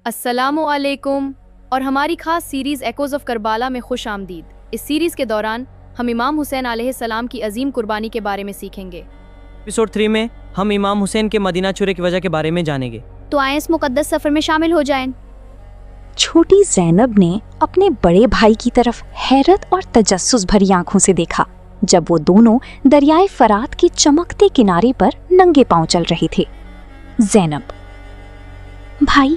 السلام علیکم اور ہماری خاص سیریز ایکوز آف کربلا میں خوش آمدید۔ اس سیریز کے دوران ہم امام حسین علیہ السلام کی عظیم قربانی کے بارے میں سیکھیں گے۔ ایپیسوڈ 3 میں ہم امام حسین کے مدینہ چورے کی وجہ کے بارے میں جانیں گے۔ تو آئیں اس مقدس سفر میں شامل ہو جائیں۔ چھوٹی زینب نے اپنے بڑے بھائی کی طرف حیرت اور تجسس بھری آنکھوں سے دیکھا جب وہ دونوں دریائے فرات کے چمکتے کنارے پر ننگے پاؤں چل رہے تھے۔ زینب: بھائی،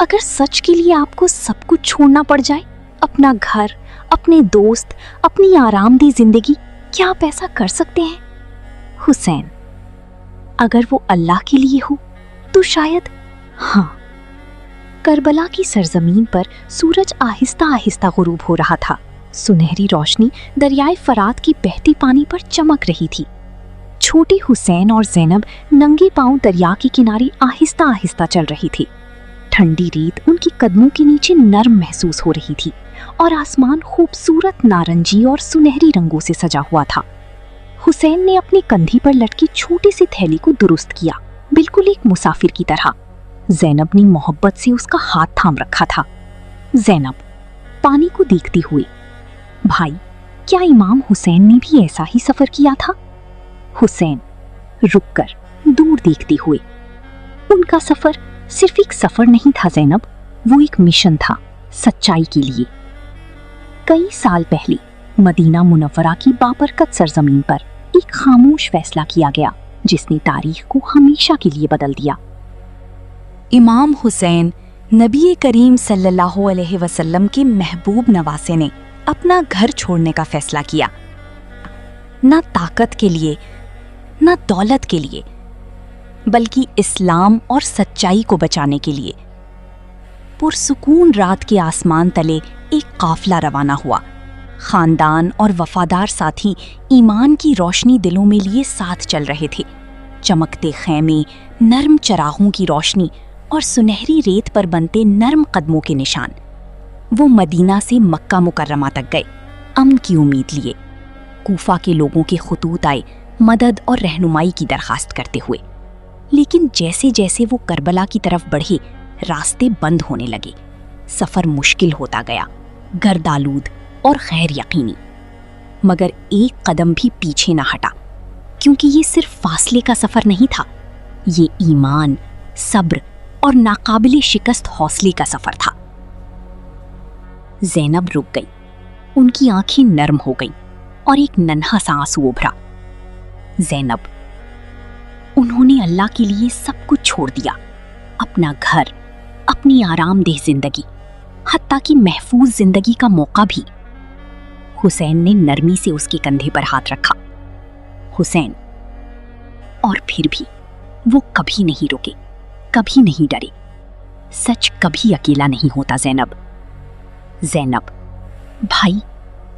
اگر سچ کے لیے آپ کو سب کچھ چھوڑنا پڑ جائے، اپنا گھر، اپنے دوست، اپنی آرام دہ زندگی، کیا آپ ایسا کر سکتے ہیں؟ حسین: اگر وہ اللہ کے لیے ہو تو شاید ہاں۔ کربلا کی سرزمین پر سورج آہستہ آہستہ غروب ہو رہا تھا۔ سنہری روشنی دریائے فرات کی بہتی پانی پر چمک رہی تھی۔ چھوٹے حسین اور زینب ننگے پاؤں دریا کے کنارے آہستہ آہستہ چل رہی تھی۔ ٹھنڈی ریت ان کے قدموں کے نیچے نرم محسوس ہو رہی تھی اور آسمان خوبصورت نارنجی اور سنہری رنگوں سے سجا ہوا تھا۔ حسین نے اپنے کندھے پر لٹکی چھوٹی سی تھیلی کو درست کیا، بالکل ایک مسافر کی طرح۔ زینب نے محبت سے اس کا ہاتھ تھام رکھا تھا۔ زینب پانی کو دیکھتی ہوئی: بھائی، کیا امام حسین نے بھی ایسا ہی سفر کیا تھا؟ حسین رک کر دور دیکھتے ہوئے: ان کا سفر صرف ایک سفر نہیں تھا زینب، وہ ایک مشن تھا، سچائی کے لیے۔ کئی سال پہلے مدینہ منورہ کی بابرکت سرزمین پر ایک خاموش فیصلہ کیا گیا جس نے تاریخ کو ہمیشہ کے لیے بدل دیا۔ امام حسین نبی کریم صلی اللہ علیہ وسلم کے محبوب نواسے نے اپنا گھر چھوڑنے کا فیصلہ کیا، نہ طاقت کے لیے، نہ دولت کے لیے، بلکہ اسلام اور سچائی کو بچانے کے لیے۔ پرسکون رات کے آسمان تلے ایک قافلہ روانہ ہوا۔ خاندان اور وفادار ساتھی ایمان کی روشنی دلوں میں لیے ساتھ چل رہے تھے۔ چمکتے خیمے، نرم چراغوں کی روشنی اور سنہری ریت پر بنتے نرم قدموں کے نشان۔ وہ مدینہ سے مکہ مکرمہ تک گئے، امن کی امید لیے۔ کوفہ کے لوگوں کے خطوط آئے مدد اور رہنمائی کی درخواست کرتے ہوئے، لیکن جیسے جیسے وہ کربلا کی طرف بڑھے راستے بند ہونے لگے۔ سفر مشکل ہوتا گیا، گردآلود اور غیر یقینی، مگر ایک قدم بھی پیچھے نہ ہٹا، کیونکہ یہ صرف فاصلے کا سفر نہیں تھا، یہ ایمان، صبر اور ناقابل شکست حوصلے کا سفر تھا۔ زینب رک گئی، ان کی آنکھیں نرم ہو گئیں اور ایک ننھا سا آنسو ابھرا۔ زینب: انہوں نے اللہ کے لیے سب کچھ چھوڑ دیا، اپنا گھر، اپنی آرام دہ زندگی، حتیٰ کہ محفوظ زندگی کا موقع بھی۔ حسین نے نرمی سے اس کے کندھے پر ہاتھ رکھا۔ حسین: اور پھر بھی وہ کبھی نہیں رکے، کبھی نہیں ڈرے۔ سچ کبھی اکیلا نہیں ہوتا زینب۔ زینب: بھائی،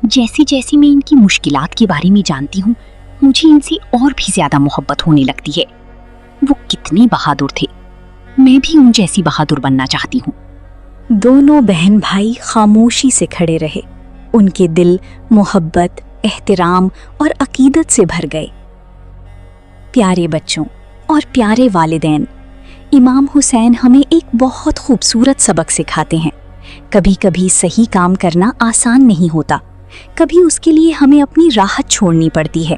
جیسی جیسی میں ان کی مشکلات کے بارے میں جانتی ہوں، مجھے ان سے اور بھی زیادہ محبت ہونے لگتی ہے۔ وہ کتنے بہادر تھے، میں بھی ان جیسی بہادر بننا چاہتی ہوں۔ دونوں بہن بھائی خاموشی سے کھڑے رہے، ان کے دل محبت، احترام اور عقیدت سے بھر گئے۔ پیارے بچوں اور پیارے والدین، امام حسین ہمیں ایک بہت خوبصورت سبق سکھاتے ہیں۔ کبھی کبھی صحیح کام کرنا آسان نہیں ہوتا، کبھی اس کے لیے ہمیں اپنی راحت چھوڑنی پڑتی ہے،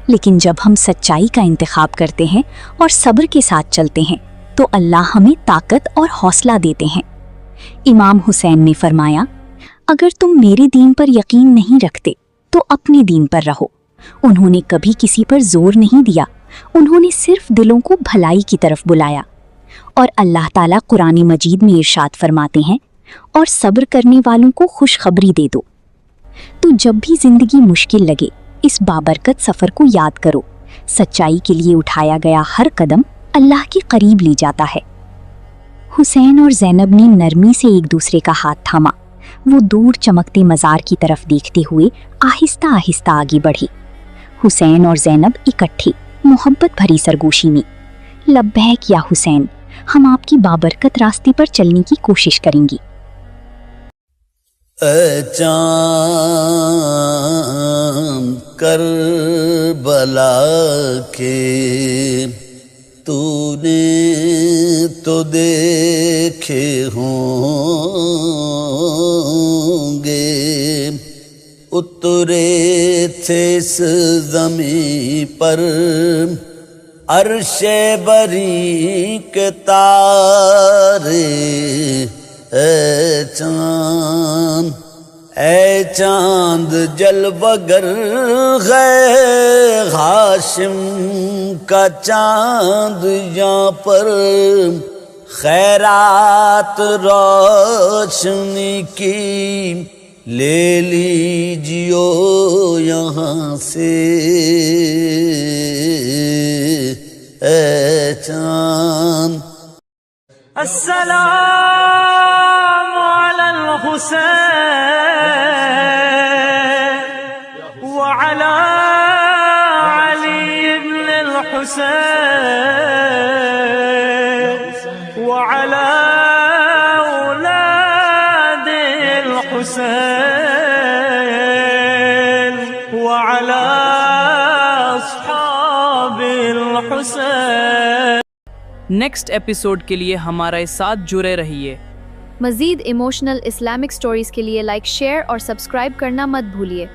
لیکن جب ہم سچائی کا انتخاب کرتے ہیں اور صبر کے ساتھ چلتے ہیں تو اللہ ہمیں طاقت اور حوصلہ دیتے ہیں۔ امام حسین نے فرمایا: اگر تم میرے دین پر یقین نہیں رکھتے تو اپنے دین پر رہو۔ انہوں نے کبھی کسی پر زور نہیں دیا، انہوں نے صرف دلوں کو بھلائی کی طرف بلایا۔ اور اللہ تعالیٰ قرآن مجید میں ارشاد فرماتے ہیں: اور صبر کرنے والوں کو خوشخبری دے دو۔ تو جب بھی زندگی مشکل لگے، اس بابرکت سفر کو یاد کرو، سچائی کے لیے اٹھایا گیا ہر قدم اللہ کے قریب لے جاتا ہے۔ حسین اور زینب نے نرمی سے ایک دوسرے کا ہاتھ تھاما۔ وہ دور چمکتے مزار کی طرف دیکھتے ہوئے آہستہ آہستہ آگے بڑھے۔ حسین اور زینب اکٹھے محبت بھری سرگوشی میں: لبیک یا حسین، ہم آپ کی بابرکت راستے پر چلنے کی کوشش کریں گی۔ اے چاند کربلا کے تو نے تو دیکھے ہوں گے اترے تھے اس زمیں پر عرش بری کے تارے اے چاند جلوگر ہے ہاشم کا چاند یہاں پر خیرات روشنی کی لے لیجیو یہاں سے اے چاند السلام علی الحسین وعلی علی ابن الحسین وعلی اولاد الحسین وعلی اصحاب الحسین۔ نیکسٹ ایپیسوڈ کے لیے ہمارے ساتھ جڑے رہیے۔ مزید ایموشنل اسلامک سٹوریز کے لیے لائک، شیئر اور سبسکرائب کرنا مت بھولیے۔